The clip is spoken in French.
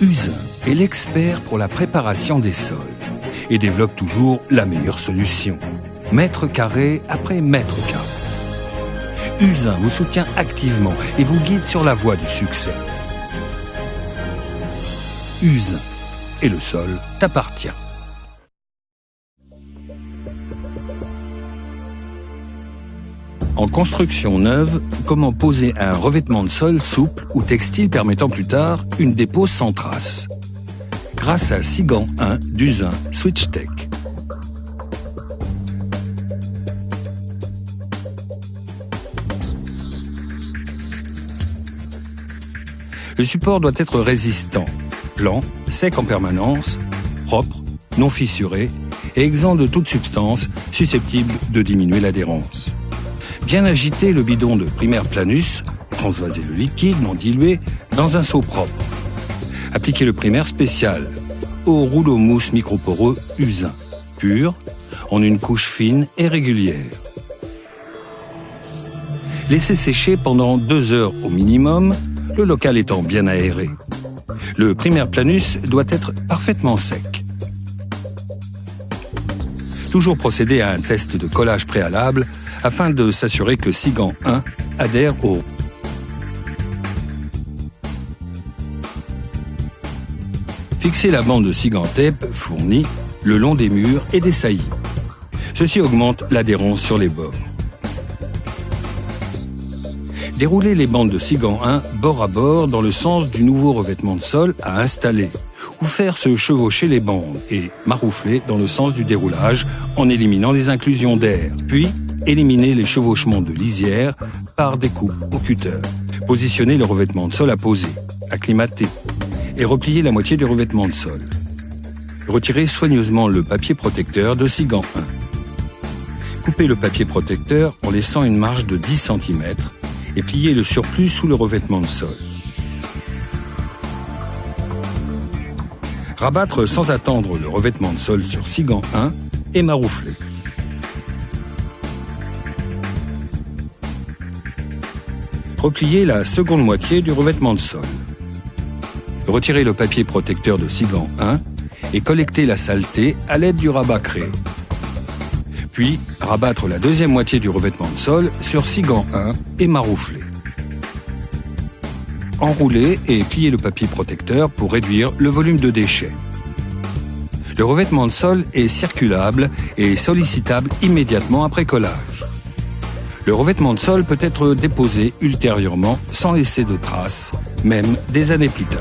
Usin est l'expert pour la préparation des sols et développe toujours la meilleure solution, mètre carré après mètre carré. Usin vous soutient activement et vous guide sur la voie du succès. Usin, et le sol t'appartient. En construction neuve, comment poser un revêtement de sol souple ou textile permettant plus tard une dépose sans trace? Grâce à Sigan 1 d'Usin SwitchTech. Le support doit être résistant, plan, sec en permanence, propre, non fissuré et exempt de toute substance susceptible de diminuer l'adhérence. Bien agiter le bidon de primaire planus, transvaser le liquide non dilué dans un seau propre. Appliquer le primaire spécial au rouleau mousse microporeux Usin, pur, en une couche fine et régulière. Laisser sécher pendant 2 heures au minimum, le local étant bien aéré. Le primaire planus doit être parfaitement sec. Toujours procéder à un test de collage préalable afin de s'assurer que Sigan 1 adhère au. Fixer la bande de Sigan tape fournie le long des murs et des saillies. Ceci augmente l'adhérence sur les bords. Dérouler les bandes de Sigan 1 bord à bord dans le sens du nouveau revêtement de sol à installer, ou faire se chevaucher les bandes et maroufler dans le sens du déroulage en éliminant les inclusions d'air, puis éliminer les chevauchements de lisière par découpe au cutter. Positionner le revêtement de sol à poser, acclimater et replier la moitié du revêtement de sol. Retirer soigneusement le papier protecteur de Sigan 1. Couper le papier protecteur en laissant une marge de 10 cm et plier le surplus sous le revêtement de sol. Rabattre sans attendre le revêtement de sol sur Sigan 1 et maroufler. Replier la seconde moitié du revêtement de sol. Retirer le papier protecteur de Sigan 1 et collecter la saleté à l'aide du rabat craie. Puis rabattre la deuxième moitié du revêtement de sol sur Sigan 1 et maroufler. Enrouler et plier le papier protecteur pour réduire le volume de déchets. Le revêtement de sol est circulable et sollicitable immédiatement après collage. Le revêtement de sol peut être déposé ultérieurement sans laisser de traces, même des années plus tard.